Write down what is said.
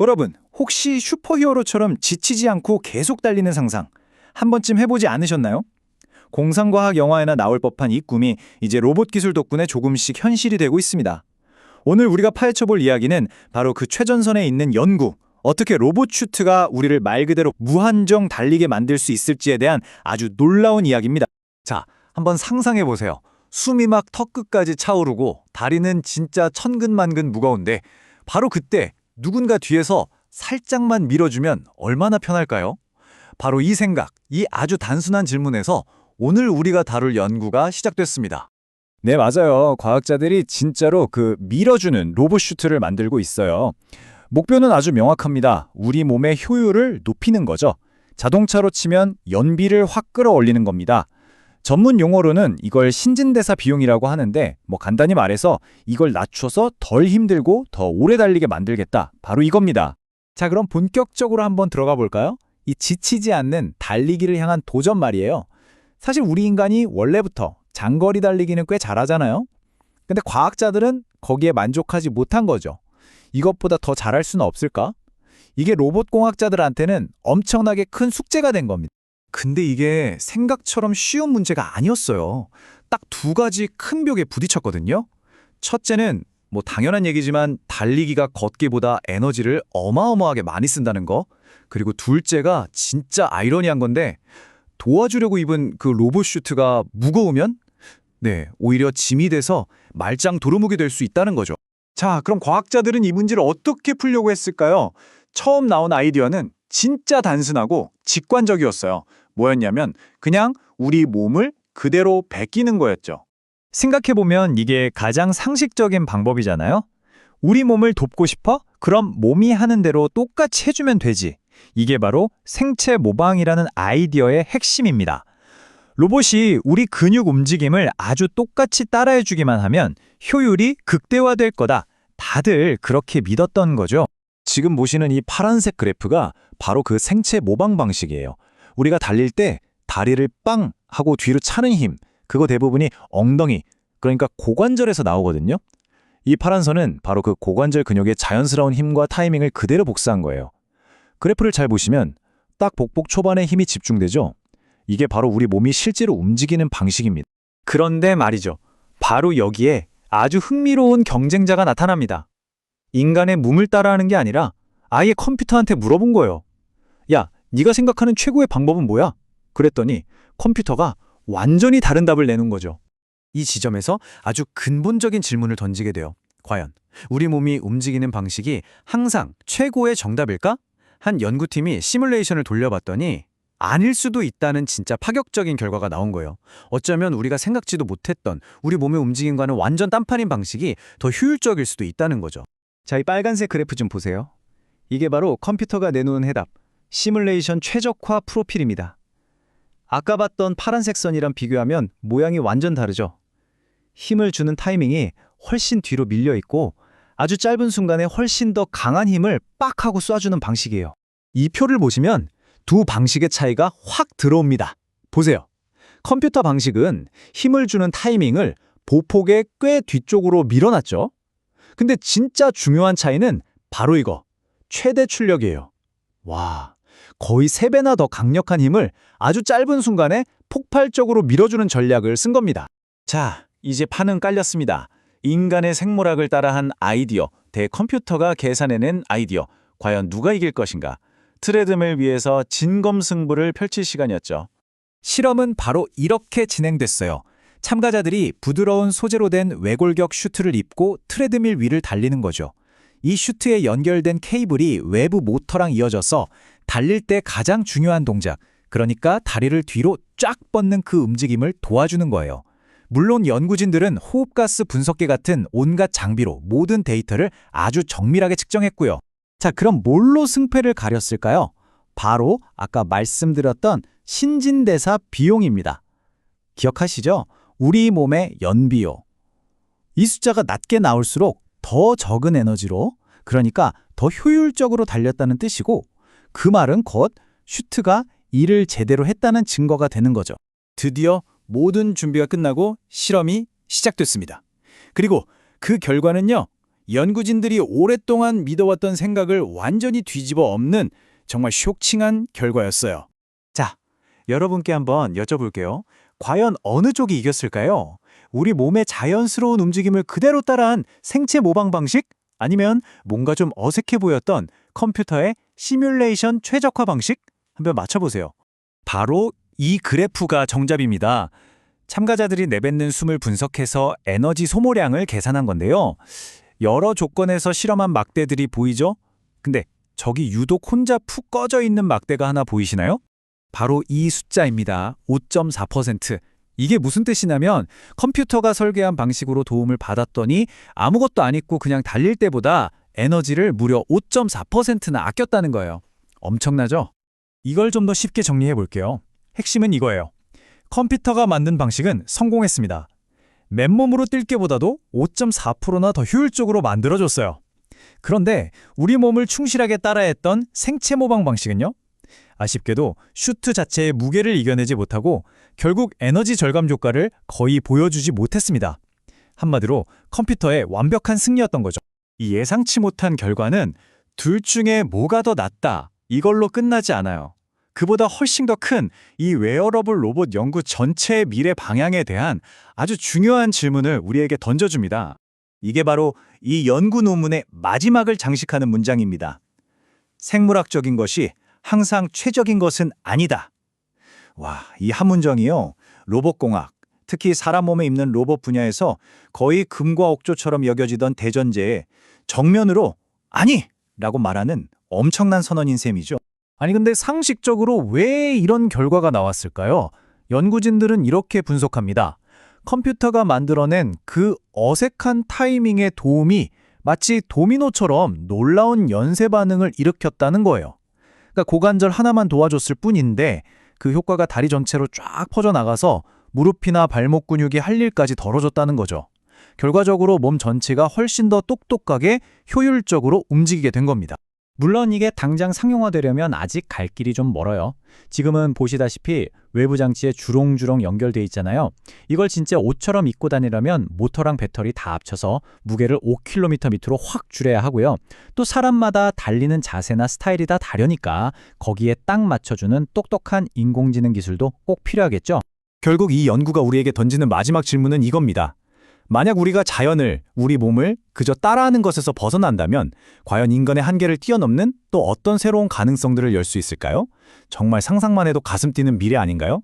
여러분, 혹시 슈퍼히어로처럼 지치지 않고 계속 달리는 상상 한 번쯤 해보지 않으셨나요? 공상과학 영화에나 나올 법한 이 꿈이 이제 로봇 기술 덕분에 조금씩 현실이 되고 있습니다. 오늘 우리가 파헤쳐볼 이야기는 바로 그 최전선에 있는 연구, 어떻게 로봇 슈트가 우리를 말 그대로 무한정 달리게 만들 수 있을지에 대한 아주 놀라운 이야기입니다. 자, 한번 상상해 보세요. 숨이 막 턱끝까지 차오르고 다리는 진짜 천근만근 무거운데 바로 그때 누군가 뒤에서 살짝만 밀어주면 얼마나 편할까요? 바로 이 생각, 이 아주 단순한 질문에서 오늘 우리가 다룰 연구가 시작됐습니다. 네, 맞아요. 과학자들이 진짜로 그 밀어주는 로봇 슈트를 만들고 있어요. 목표는 아주 명확합니다. 우리 몸의 효율을 높이는 거죠. 자동차로 치면 연비를 확 끌어올리는 겁니다. 전문 용어로는 이걸 신진대사 비용이라고 하는데 간단히 말해서 이걸 낮춰서 덜 힘들고 더 오래 달리게 만들겠다. 바로 이겁니다. 자, 그럼 본격적으로 한번 들어가 볼까요? 이 지치지 않는 달리기를 향한 도전 말이에요. 사실 우리 인간이 원래부터 장거리 달리기는 꽤 잘하잖아요. 근데 과학자들은 거기에 만족하지 못한 거죠. 이것보다 더 잘할 수는 없을까? 이게 로봇 공학자들한테는 엄청나게 큰 숙제가 된 겁니다. 근데 이게 생각처럼 쉬운 문제가 아니었어요. 딱 두 가지 큰 벽에 부딪혔거든요. 첫째는 당연한 얘기지만 달리기가 걷기보다 에너지를 어마어마하게 많이 쓴다는 거. 그리고 둘째가 진짜 아이러니한 건데 도와주려고 입은 그 로봇 슈트가 무거우면 오히려 짐이 돼서 말짱 도루묵이 될 수 있다는 거죠. 자, 그럼 과학자들은 이 문제를 어떻게 풀려고 했을까요? 처음 나온 아이디어는 진짜 단순하고 직관적이었어요. 뭐였냐면 그냥 우리 몸을 그대로 베끼는 거였죠. 생각해보면 이게 가장 상식적인 방법이잖아요. 우리 몸을 돕고 싶어? 그럼 몸이 하는 대로 똑같이 해주면 되지. 이게 바로 생체 모방이라는 아이디어의 핵심입니다. 로봇이 우리 근육 움직임을 아주 똑같이 따라해주기만 하면 효율이 극대화될 거다. 다들 그렇게 믿었던 거죠. 지금 보시는 이 파란색 그래프가 바로 그 생체 모방 방식이에요. 우리가 달릴 때 다리를 빵 하고 뒤로 차는 힘, 그거 대부분이 엉덩이, 그러니까 고관절에서 나오거든요. 이 파란 선은 바로 그 고관절 근육의 자연스러운 힘과 타이밍을 그대로 복사한 거예요. 그래프를 잘 보시면 딱 복복 초반에 힘이 집중되죠. 이게 바로 우리 몸이 실제로 움직이는 방식입니다. 그런데 말이죠. 바로 여기에 아주 흥미로운 경쟁자가 나타납니다. 인간의 몸을 따라하는 게 아니라 아예 컴퓨터한테 물어본 거예요. 야, 네가 생각하는 최고의 방법은 뭐야? 그랬더니 컴퓨터가 완전히 다른 답을 내는 거죠. 이 지점에서 아주 근본적인 질문을 던지게 돼요. 과연 우리 몸이 움직이는 방식이 항상 최고의 정답일까? 한 연구팀이 시뮬레이션을 돌려봤더니 아닐 수도 있다는 진짜 파격적인 결과가 나온 거예요. 어쩌면 우리가 생각지도 못했던 우리 몸의 움직임과는 완전 딴판인 방식이 더 효율적일 수도 있다는 거죠. 자, 이 빨간색 그래프 좀 보세요. 이게 바로 컴퓨터가 내놓은 해답, 시뮬레이션 최적화 프로필입니다. 아까 봤던 파란색 선이랑 비교하면 모양이 완전 다르죠. 힘을 주는 타이밍이 훨씬 뒤로 밀려 있고 아주 짧은 순간에 훨씬 더 강한 힘을 빡 하고 쏴주는 방식이에요. 이 표를 보시면 두 방식의 차이가 확 들어옵니다. 보세요. 컴퓨터 방식은 힘을 주는 타이밍을 보폭의 꽤 뒤쪽으로 밀어놨죠. 근데 진짜 중요한 차이는 바로 이거, 최대 출력이에요. 와, 거의 3배나 더 강력한 힘을 아주 짧은 순간에 폭발적으로 밀어주는 전략을 쓴 겁니다. 자, 이제 판은 깔렸습니다. 인간의 생물학을 따라한 아이디어 대 컴퓨터가 계산해낸 아이디어. 과연 누가 이길 것인가? 트레드밀 위에서 진검승부를 펼칠 시간이었죠. 실험은 바로 이렇게 진행됐어요. 참가자들이 부드러운 소재로 된 외골격 슈트를 입고 트레드밀 위를 달리는 거죠. 이 슈트에 연결된 케이블이 외부 모터랑 이어져서 달릴 때 가장 중요한 동작, 그러니까 다리를 뒤로 쫙 뻗는 그 움직임을 도와주는 거예요. 물론 연구진들은 호흡가스 분석기 같은 온갖 장비로 모든 데이터를 아주 정밀하게 측정했고요. 자, 그럼 뭘로 승패를 가렸을까요? 바로 아까 말씀드렸던 신진대사 비용입니다. 기억하시죠? 우리 몸의 연비요. 이 숫자가 낮게 나올수록 더 적은 에너지로, 그러니까 더 효율적으로 달렸다는 뜻이고, 그 말은 곧 슈트가 일을 제대로 했다는 증거가 되는 거죠. 드디어 모든 준비가 끝나고 실험이 시작됐습니다. 그리고 그 결과는요, 연구진들이 오랫동안 믿어왔던 생각을 완전히 뒤집어 엎는 정말 쇼킹한 결과였어요. 자, 여러분께 한번 여쭤볼게요. 과연 어느 쪽이 이겼을까요? 우리 몸의 자연스러운 움직임을 그대로 따라한 생체 모방 방식? 아니면 뭔가 좀 어색해 보였던 컴퓨터의 시뮬레이션 최적화 방식? 한번 맞춰보세요. 바로 이 그래프가 정답입니다. 참가자들이 내뱉는 숨을 분석해서 에너지 소모량을 계산한 건데요. 여러 조건에서 실험한 막대들이 보이죠? 근데 저기 유독 혼자 푹 꺼져 있는 막대가 하나 보이시나요? 바로 이 숫자입니다. 5.4%. 이게 무슨 뜻이냐면 컴퓨터가 설계한 방식으로 도움을 받았더니 아무것도 안 있고 그냥 달릴 때보다 에너지를 무려 5.4%나 아꼈다는 거예요. 엄청나죠? 이걸 좀 더 쉽게 정리해 볼게요. 핵심은 이거예요. 컴퓨터가 만든 방식은 성공했습니다. 맨몸으로 뛸 때보다도 5.4%나 더 효율적으로 만들어줬어요. 그런데 우리 몸을 충실하게 따라했던 생체 모방 방식은요? 아쉽게도 슈트 자체의 무게를 이겨내지 못하고 결국 에너지 절감 효과를 거의 보여주지 못했습니다. 한마디로 컴퓨터의 완벽한 승리였던 거죠. 이 예상치 못한 결과는 둘 중에 뭐가 더 낫다 이걸로 끝나지 않아요. 그보다 훨씬 더 큰 이 웨어러블 로봇 연구 전체의 미래 방향에 대한 아주 중요한 질문을 우리에게 던져줍니다. 이게 바로 이 연구 논문의 마지막을 장식하는 문장입니다. 생물학적인 것이 항상 최적인 것은 아니다. 와, 이 한 문장이요. 로봇공학, 특히 사람 몸에 입는 로봇 분야에서 거의 금과 옥조처럼 여겨지던 대전제에 정면으로 아니! 라고 말하는 엄청난 선언인 셈이죠. 아니 근데 상식적으로 왜 이런 결과가 나왔을까요? 연구진들은 이렇게 분석합니다. 컴퓨터가 만들어낸 그 어색한 타이밍의 도움이 마치 도미노처럼 놀라운 연쇄 반응을 일으켰다는 거예요. 그러니까 고관절 하나만 도와줬을 뿐인데 그 효과가 다리 전체로 쫙 퍼져나가서 무릎이나 발목 근육이 할 일까지 덜어줬다는 거죠. 결과적으로 몸 전체가 훨씬 더 똑똑하게 효율적으로 움직이게 된 겁니다. 물론 이게 당장 상용화되려면 아직 갈 길이 좀 멀어요. 지금은 보시다시피 외부 장치에 주렁주렁 연결돼 있잖아요. 이걸 진짜 옷처럼 입고 다니려면 모터랑 배터리 다 합쳐서 무게를 5km 밑으로 확 줄여야 하고요. 또 사람마다 달리는 자세나 스타일이 다 다르니까 거기에 딱 맞춰주는 똑똑한 인공지능 기술도 꼭 필요하겠죠. 결국 이 연구가 우리에게 던지는 마지막 질문은 이겁니다. 만약 우리가 자연을, 우리 몸을 그저 따라하는 것에서 벗어난다면 과연 인간의 한계를 뛰어넘는 또 어떤 새로운 가능성들을 열 수 있을까요? 정말 상상만 해도 가슴 뛰는 미래 아닌가요?